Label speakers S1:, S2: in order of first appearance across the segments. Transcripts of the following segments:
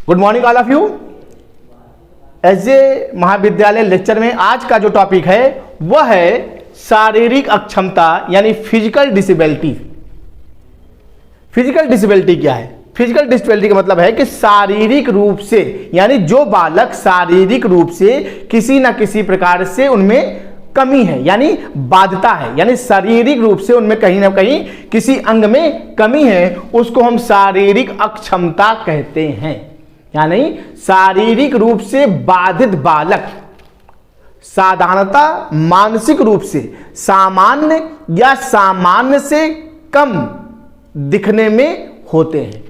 S1: Good morning all of you. SJ महाविद्यालय lecture में आज का जो टॉपिक है वह है शारीरिक अक्षमता यानी फिजिकल डिसेबिलिटी। फिजिकल डिसेबिलिटी क्या है? फिजिकल डिसेबिलिटी का मतलब है कि शारीरिक रूप से, यानी जो बालक शारीरिक रूप से किसी न किसी प्रकार से उनमें कमी है, यानी बाध्यता है, यानी शारीरिक रूप से उनमें कहीं ना कहीं किसी अंग में कमी है, उसको हम शारीरिक अक्षमता कहते हैं। यानी शारीरिक रूप से बाधित बालक साधारणतः मानसिक रूप से सामान्य या सामान्य से कम दिखने में होते हैं।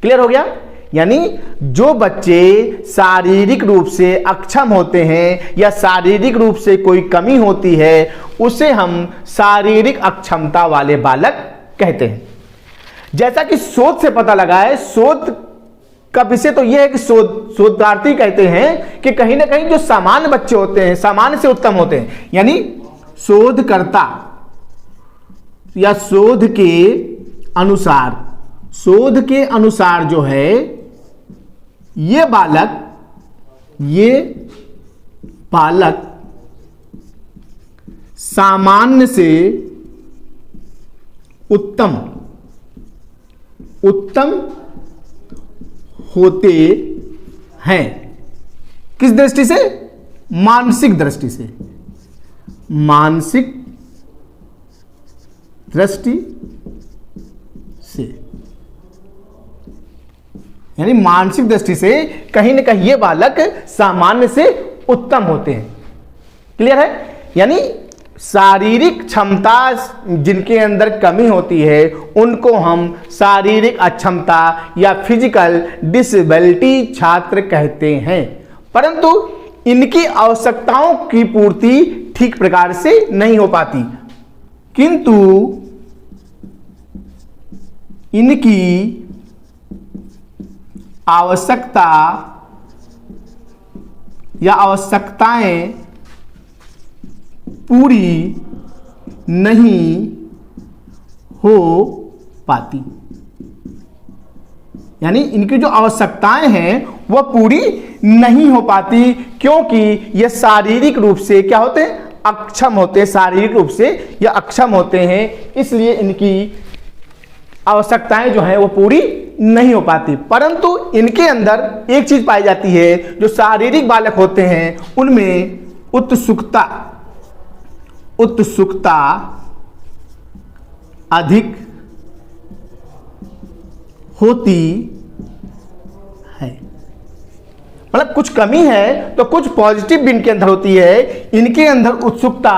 S1: क्लियर हो गया? यानी जो बच्चे शारीरिक रूप से अक्षम होते हैं या शारीरिक रूप से कोई कमी होती है उसे हम शारीरिक अक्षमता वाले बालक कहते हैं। जैसा कि शोध से पता लगा है, शोध का विषय तो यह है कि शोधार्थी कहते हैं कि कहीं ना कहीं जो सामान्य बच्चे होते हैं, सामान्य से उत्तम होते हैं, यानी शोधकर्ता या शोध के अनुसार जो है ये बालक सामान्य से उत्तम होते हैं। किस दृष्टि से? मानसिक दृष्टि से। मानसिक दृष्टि से, यानी मानसिक दृष्टि से कहीं ना कहीं ये बालक सामान्य से उत्तम होते हैं। क्लियर है? यानी शारीरिक क्षमता जिनके अंदर कमी होती है उनको हम शारीरिक अक्षमता या फिजिकल डिसेबिलिटी छात्र कहते हैं, परंतु इनकी आवश्यकताओं की पूर्ति ठीक प्रकार से नहीं हो पाती, किंतु इनकी आवश्यकता या आवश्यकताएं पूरी नहीं हो पाती। यानी इनकी जो आवश्यकताएं हैं वह पूरी नहीं हो पाती, क्योंकि ये शारीरिक रूप से क्या होते हैं? अक्षम होते हैं। शारीरिक रूप से ये अक्षम होते हैं, इसलिए इनकी आवश्यकताएं जो हैं वो पूरी नहीं हो पाती। परंतु इनके अंदर एक चीज पाई जाती है, जो शारीरिक बालक होते हैं उनमें उत्सुकता अधिक होती है। मतलब कुछ कमी है तो कुछ पॉजिटिव भी इनके अंदर होती है। इनके अंदर उत्सुकता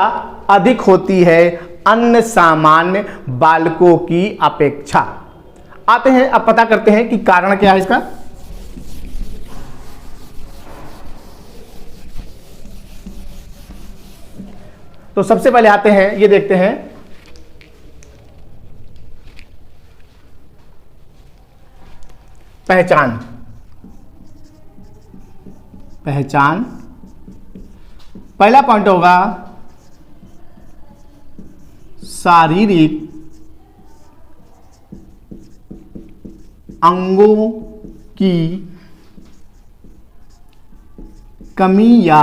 S1: अधिक होती है अन्य सामान्य बालकों की अपेक्षा। आते हैं, अब पता करते हैं कि कारण क्या है इसका। तो सबसे पहले आते हैं, ये देखते हैं पहचान। पहला पॉइंट होगा शारीरिक अंगों की कमी या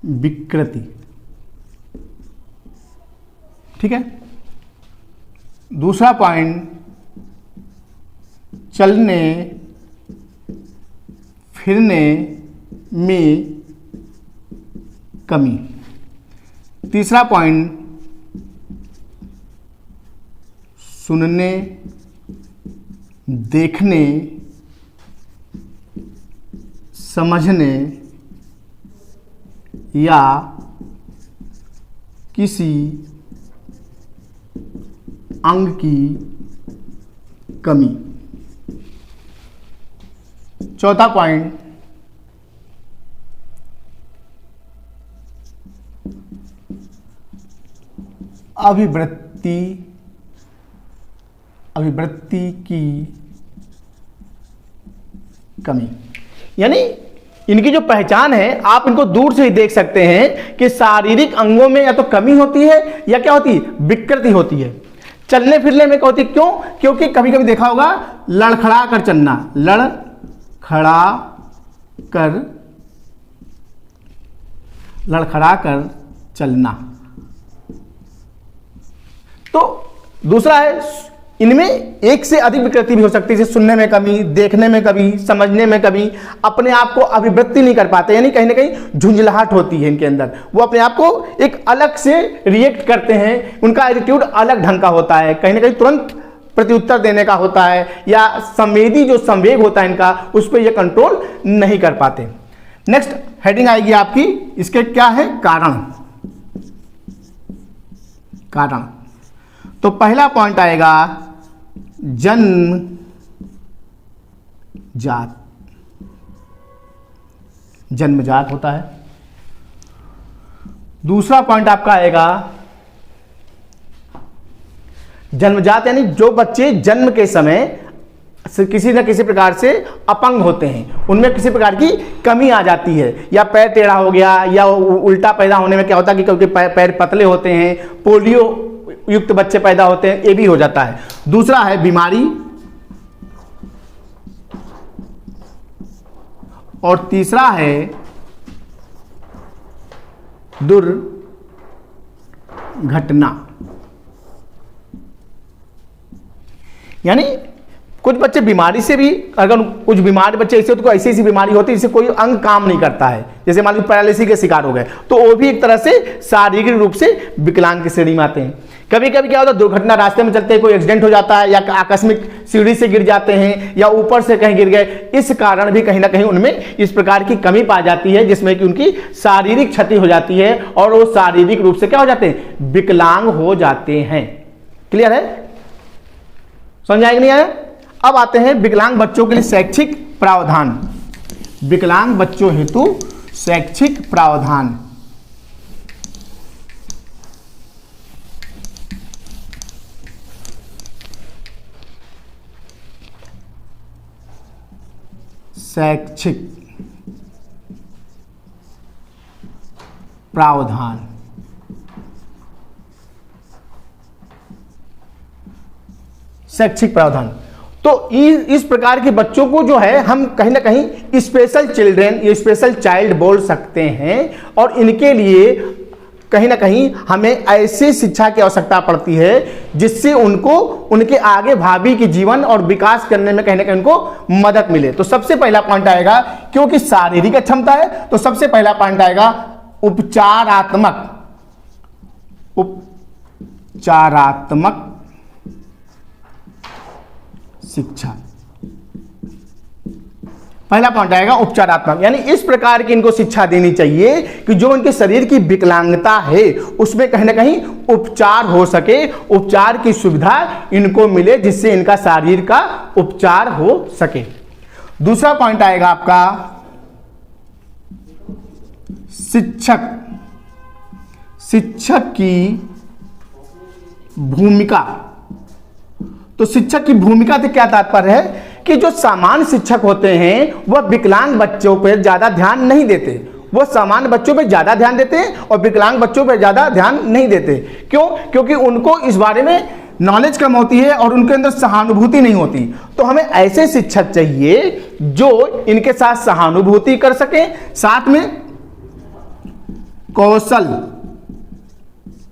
S1: विकृति। ठीक है। दूसरा पॉइंट, चलने फिरने में कमी। तीसरा पॉइंट, सुनने देखने समझने या किसी अंग की कमी। चौथा पॉइंट, अभिवृत्ति की कमी। यानी इनकी जो पहचान है आप इनको दूर से ही देख सकते हैं कि शारीरिक अंगों में या तो कमी होती है या क्या होती है, विकृति होती है। चलने फिरने में क्या होती है, क्यों? क्योंकि कभी कभी देखा होगा लड़खड़ा कर चलना, लड़खड़ा कर चलना। तो दूसरा है, इनमें एक से अधिक विकृति भी हो सकती है, जैसे सुनने में कमी, देखने में कमी, समझने में कमी, अपने आप को अभिव्यक्ति नहीं कर पाते, यानी कहीं ना कहीं झुंझलाहट होती है इनके अंदर, वो अपने आप को एक अलग से रिएक्ट करते हैं, उनका एटीट्यूड अलग ढंग का होता है, कहीं ना कहीं तुरंत प्रत्युत्तर देने का होता है, या संवेदी जो संवेग होता है इनका, उस पर ये कंट्रोल नहीं कर पाते। नेक्स्ट हेडिंग आएगी आपकी, इसके क्या है, कारण। तो पहला पॉइंट आएगा जन्मजात होता है। दूसरा पॉइंट आपका आएगा जन्मजात, यानी जो बच्चे जन्म के समय किसी न किसी प्रकार से अपंग होते हैं, उनमें किसी प्रकार की कमी आ जाती है, या पैर टेढ़ा हो गया, या उल्टा पैदा होने में क्या होता है कि क्योंकि पैर पतले होते हैं, पोलियो युक्त बच्चे पैदा होते हैं, ये भी हो जाता है। दूसरा है बीमारी, और तीसरा है दुर्घटना। यानी कुछ बच्चे बीमारी से भी, अगर कुछ बीमार बच्चे ऐसे तो ऐसी ऐसी बीमारी होती है जिससे कोई अंग काम नहीं करता है, जैसे मान लीजिए पैरालिसिस के शिकार हो गए, तो वो भी एक तरह से शारीरिक रूप से विकलांग की श्रेणी में आते हैं। कभी कभी क्या होता है, दुर्घटना, रास्ते में चलते कोई एक्सीडेंट हो जाता है, या आकस्मिक सीढ़ी से गिर जाते हैं, या ऊपर से कहीं गिर गए, इस कारण भी कहीं ना कहीं उनमें इस प्रकार की कमी पाई जाती है, जिसमें कि उनकी शारीरिक क्षति हो जाती है और वो शारीरिक रूप से क्या हो जाते हैं, विकलांग हो जाते हैं। क्लियर है, समझ आएगा नहीं आया? अब आते हैं विकलांग बच्चों के लिए शैक्षिक प्रावधान। विकलांग बच्चों हेतु शैक्षिक प्रावधान। शैक्षिक प्रावधान। शैक्षिक प्रावधान तो इस प्रकार के बच्चों को जो है हम कहीं ना कहीं स्पेशल चिल्ड्रेन या स्पेशल चाइल्ड बोल सकते हैं, और इनके लिए कहीं ना कहीं हमें ऐसी शिक्षा की आवश्यकता पड़ती है जिससे उनको उनके आगे भावी के जीवन और विकास करने में कहीं ना कहीं उनको मदद मिले। तो सबसे पहला पॉइंट आएगा, क्योंकि शारीरिक अक्षमता है, तो सबसे पहला पॉइंट आएगा उपचारात्मक शिक्षा। पहला पॉइंट आएगा उपचारात्मक, यानी इस प्रकार की इनको शिक्षा देनी चाहिए कि जो उनके शरीर की विकलांगता है उसमें कहीं ना कहीं उपचार हो सके, उपचार की सुविधा इनको मिले, जिससे इनका शरीर का उपचार हो सके। दूसरा पॉइंट आएगा आपका शिक्षक की भूमिका। तो शिक्षक की भूमिका से क्या तात्पर्य है कि जो सामान्य शिक्षक होते हैं वह विकलांग बच्चों पर ज्यादा ध्यान नहीं देते, वो सामान्य बच्चों पर ज्यादा ध्यान देते हैं और विकलांग बच्चों पर ज्यादा ध्यान नहीं देते। क्यों? क्योंकि उनको इस बारे में नॉलेज कम होती है और उनके अंदर सहानुभूति नहीं होती। तो हमें ऐसे शिक्षक चाहिए जो इनके साथ सहानुभूति कर सके, साथ में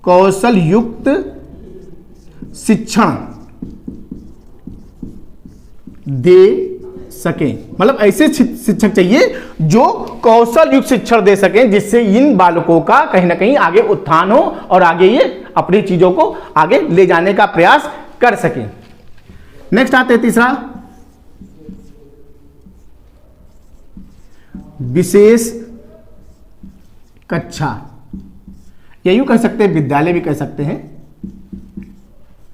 S1: कौशल युक्त शिक्षण दे सकें। मतलब ऐसे शिक्षक चाहिए जो कौशल युक्त शिक्षण दे सकें, जिससे इन बालकों का कहीं ना कहीं आगे उत्थान हो और आगे ये अपनी चीजों को आगे ले जाने का प्रयास कर सकें। नेक्स्ट आते हैं तीसरा, विशेष कक्षा, या यूं कह सकते हैं विद्यालय भी कह सकते हैं।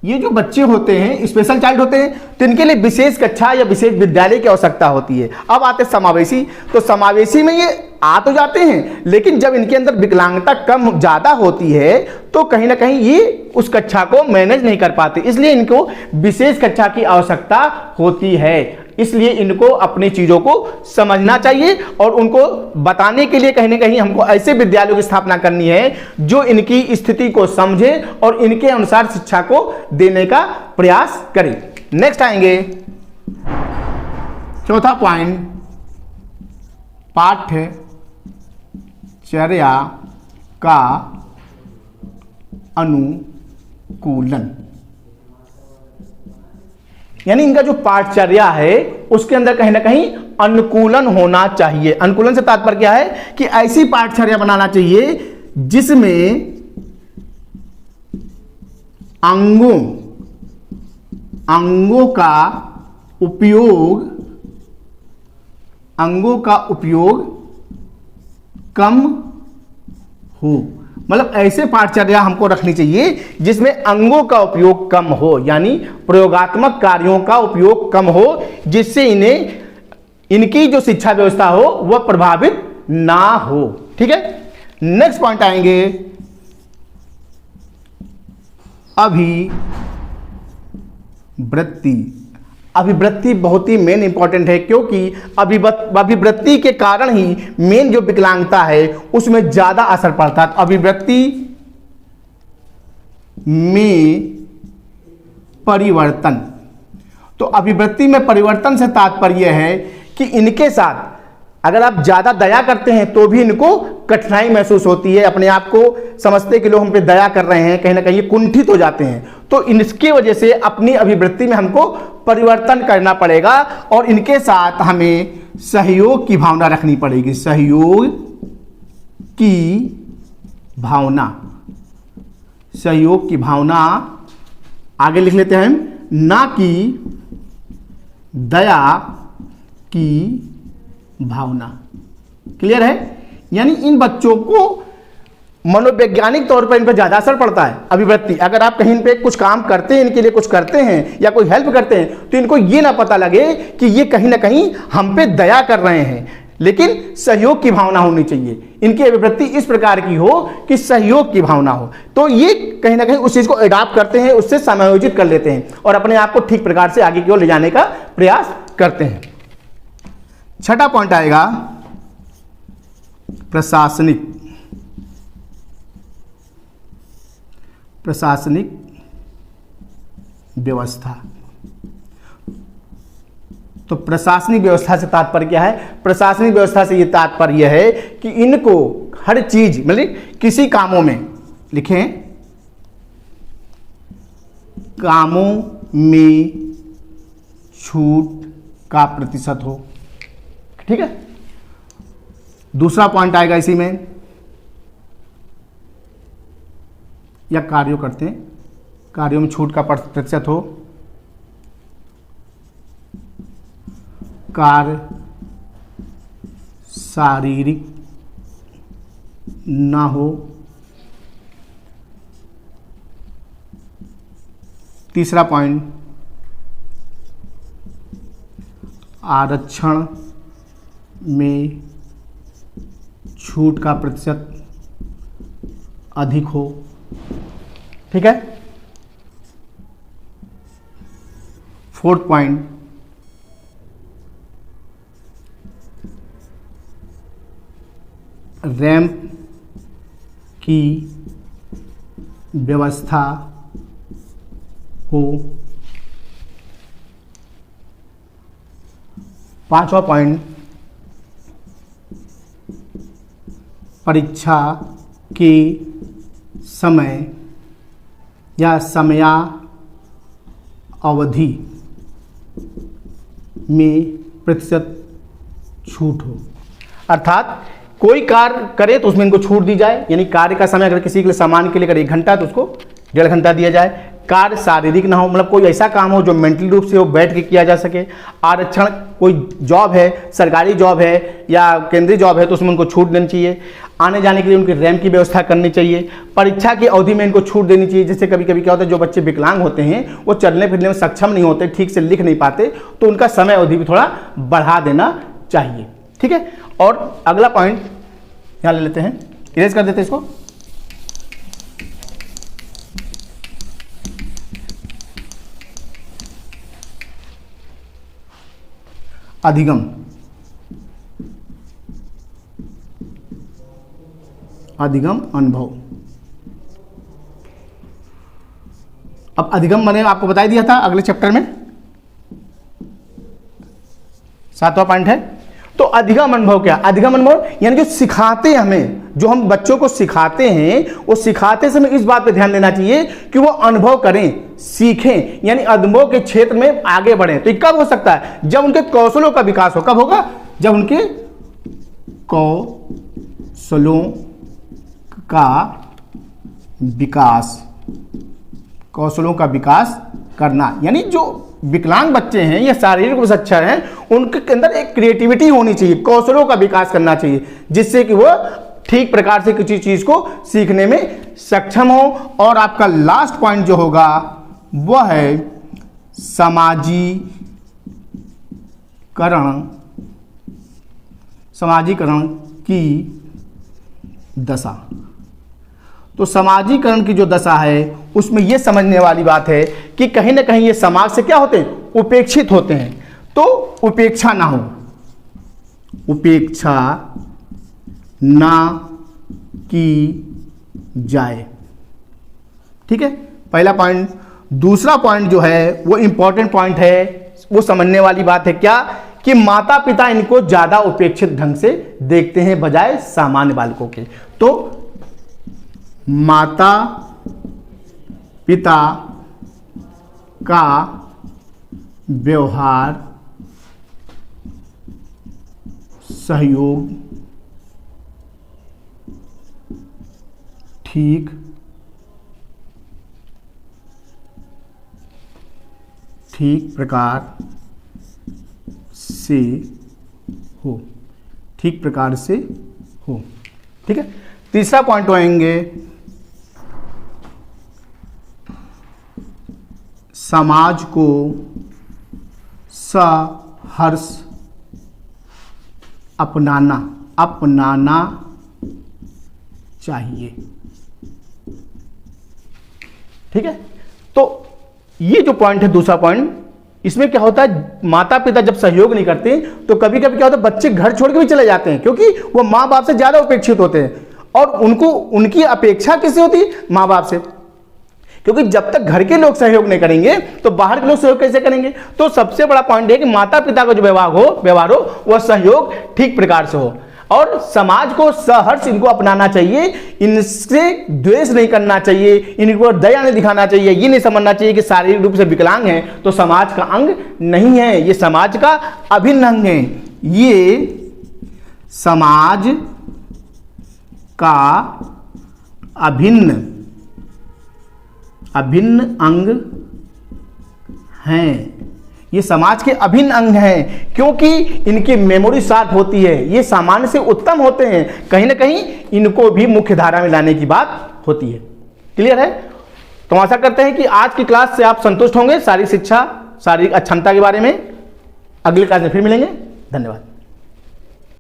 S1: ये जो बच्चे होते हैं स्पेशल चाइल्ड होते हैं, तो इनके लिए विशेष कक्षा या विशेष विद्यालय की आवश्यकता होती है। अब आते हैं समावेशी। तो समावेशी में ये आ तो जाते हैं, लेकिन जब इनके अंदर विकलांगता कम ज्यादा होती है तो कहीं ना कहीं ये उस कक्षा को मैनेज नहीं कर पाते, इसलिए इनको विशेष कक्षा की आवश्यकता होती है। इसलिए इनको अपनी चीजों को समझना चाहिए और उनको बताने के लिए कहीं ना कहीं हमको ऐसे विद्यालयों की स्थापना करनी है जो इनकी स्थिति को समझे और इनके अनुसार शिक्षा को देने का प्रयास करे। नेक्स्ट आएंगे चौथा पॉइंट, पाठ्यचर्या का अनुकूलन। यानी इनका जो पाठचर्या है उसके अंदर कहीं ना कहीं अनुकूलन होना चाहिए। अनुकूलन से तात्पर्य क्या है कि ऐसी पाठचर्या बनाना चाहिए जिसमें अंगों का उपयोग कम हो। मतलब ऐसे पाठचर्या हमको रखनी चाहिए जिसमें अंगों का उपयोग कम हो, यानी प्रयोगात्मक कार्यों का उपयोग कम हो, जिससे इनकी जो शिक्षा व्यवस्था हो वह प्रभावित ना हो। ठीक है, नेक्स्ट पॉइंट आएंगे अभिवृत्ति बहुत ही मेन इंपॉर्टेंट है, क्योंकि अभिवृत्ति के कारण ही मेन जो विकलांगता है उसमें ज्यादा असर पड़ता है। अभिवृत्ति में परिवर्तन, तो अभिवृत्ति में परिवर्तन से तात्पर्य है कि इनके साथ अगर आप ज्यादा दया करते हैं तो भी इनको कठिनाई महसूस होती है, अपने आप को समझते कि लोग हम पे दया कर रहे हैं, कहीं ना कहीं कुंठित हो जाते हैं। तो इनकी वजह से अपनी अभिवृत्ति में हमको परिवर्तन करना पड़ेगा और इनके साथ हमें सहयोग की भावना रखनी पड़ेगी। सहयोग की भावना आगे लिख लेते हैं, ना कि दया की भावना। क्लियर है? यानी इन बच्चों को मनोवैज्ञानिक तौर पर इन पर ज्यादा असर पड़ता है अभिवृत्ति। अगर आप कहीं पे कुछ काम करते हैं, इनके लिए कुछ करते हैं या कोई हेल्प करते हैं, तो इनको ये ना पता लगे कि ये कहीं ना कहीं हम पे दया कर रहे हैं, लेकिन सहयोग की भावना होनी चाहिए। इनकी अभिवृत्ति इस प्रकार की हो कि सहयोग की भावना हो, तो ये कहीं ना कहीं उस चीज को एडॉप्ट करते हैं, उससे समायोजित कर लेते हैं और अपने आप को ठीक प्रकार से आगे की ओर ले जाने का प्रयास करते हैं। छठा पॉइंट आएगा प्रशासनिक व्यवस्था। तो प्रशासनिक व्यवस्था से तात्पर्य क्या है? प्रशासनिक व्यवस्था से यह तात्पर्य है कि इनको हर चीज, मतलब किसी कामों में लिखें, कामों में छूट का प्रतिशत हो। ठीक है, दूसरा पॉइंट आएगा इसी में, या कार्यों करते हैं, कार्यों में छूट का प्रतिशत हो। कार्य शारीरिक ना हो। तीसरा पॉइंट, आरक्षण में छूट का प्रतिशत अधिक हो। ठीक है, फोर्थ पॉइंट, रैंप की व्यवस्था हो। पांचवा पॉइंट, परीक्षा के समय या समयावधि में प्रतिशत छूट हो। अर्थात कोई कार्य करे तो उसमें इनको छूट दी जाए, यानी कार्य का समय अगर किसी के लिए सामान के लिए अगर 1 घंटा तो उसको 1.5 घंटा दिया जाए। कार्य शारीरिक ना हो, मतलब कोई ऐसा काम हो जो मेंटली रूप से वो बैठ के किया जा सके। आरक्षण, कोई जॉब है, सरकारी जॉब है या केंद्रीय जॉब है तो उसमें उनको छूट देनी चाहिए। आने जाने के लिए उनकी रैंप की व्यवस्था करनी चाहिए। परीक्षा की अवधि में इनको छूट देनी चाहिए। जैसे कभी कभी क्या होता है, जो बच्चे विकलांग होते हैं वो चलने फिरने में सक्षम नहीं होते, ठीक से लिख नहीं पाते, तो उनका समय अवधि भी थोड़ा बढ़ा देना चाहिए। ठीक है, और अगला पॉइंट यहाँ ले लेते हैं, इरेज कर देते हैं इसको। अधिगम, अधिगम अनुभव। अब अधिगम मैंने आपको बता दिया था अगले चैप्टर में, 7वां पॉइंट है। तो अधिगम अनुभव क्या? अधिगम अनुभव यानी जो सिखाते हैं हमें, जो हम बच्चों को सिखाते हैं, वो सिखाते समय इस बात पे ध्यान देना चाहिए कि वो अनुभव करें, सीखें, यानी अनुभव के क्षेत्र में आगे बढ़ें। तो ये कब हो सकता है? जब उनके कौशलों का विकास हो। कब होगा? जब उनके कौशलों का विकास, कौशलों का विकास करना, यानी जो विकलांग बच्चे हैं या शारीरिक रूप से अच्छा हैं, उनके अंदर एक क्रिएटिविटी होनी चाहिए, कौशलों का विकास करना चाहिए, जिससे कि वो ठीक प्रकार से किसी चीज को सीखने में सक्षम हो। और आपका लास्ट पॉइंट जो होगा वह है समाजीकरण, समाजीकरण की दशा। तो समाजीकरण की जो दशा है उसमें यह समझने वाली बात है कि कहीं ना कहीं ये समाज से क्या होते हैं? उपेक्षित होते हैं। तो उपेक्षा ना हो, उपेक्षा ना की जाए। ठीक है, पहला पॉइंट। दूसरा पॉइंट जो है वो इंपॉर्टेंट पॉइंट है, वो समझने वाली बात है क्या कि माता पिता इनको ज्यादा उपेक्षित ढंग से देखते हैं बजाय सामान्य बालकों के। तो माता पिता का व्यवहार, सहयोग ठीक प्रकार से हो, ठीक प्रकार से हो। ठीक है, तीसरा पॉइंट आएंगे समाज को सहर्ष अपनाना चाहिए। ठीक है, तो ये जो पॉइंट है, दूसरा पॉइंट, इसमें क्या होता है, माता पिता जब सहयोग नहीं करते तो कभी कभी क्या होता है, बच्चे घर छोड़ के भी चले जाते हैं, क्योंकि वो माँ बाप से ज्यादा उपेक्षित होते हैं। और उनको, उनकी अपेक्षा किससे होती है? माँ बाप से। क्योंकि जब तक घर के लोग सहयोग नहीं करेंगे तो बाहर के लोग सहयोग कैसे करेंगे? तो सबसे बड़ा पॉइंट है कि माता पिता का जो व्यवहार हो वह सहयोग ठीक प्रकार से हो, और समाज को सहर्ष इनको अपनाना चाहिए, इनसे द्वेष नहीं करना चाहिए, इनको दया नहीं दिखाना चाहिए। ये नहीं समझना चाहिए कि शारीरिक रूप से विकलांग है तो समाज का अंग नहीं है, ये समाज का अभिन्न अंग है, ये समाज का अभिन्न अंग हैं, ये समाज के अभिन्न अंग हैं, क्योंकि इनकी मेमोरी शार्प होती है, ये सामान्य से उत्तम होते हैं, कहीं ना कहीं इनको भी मुख्य धारा में लाने की बात होती है। क्लियर है? तो आशा करते हैं कि आज की क्लास से आप संतुष्ट होंगे शारीरिक शिक्षा, शारीरिक अक्षमता के बारे में। अगली क्लास में फिर मिलेंगे। धन्यवाद।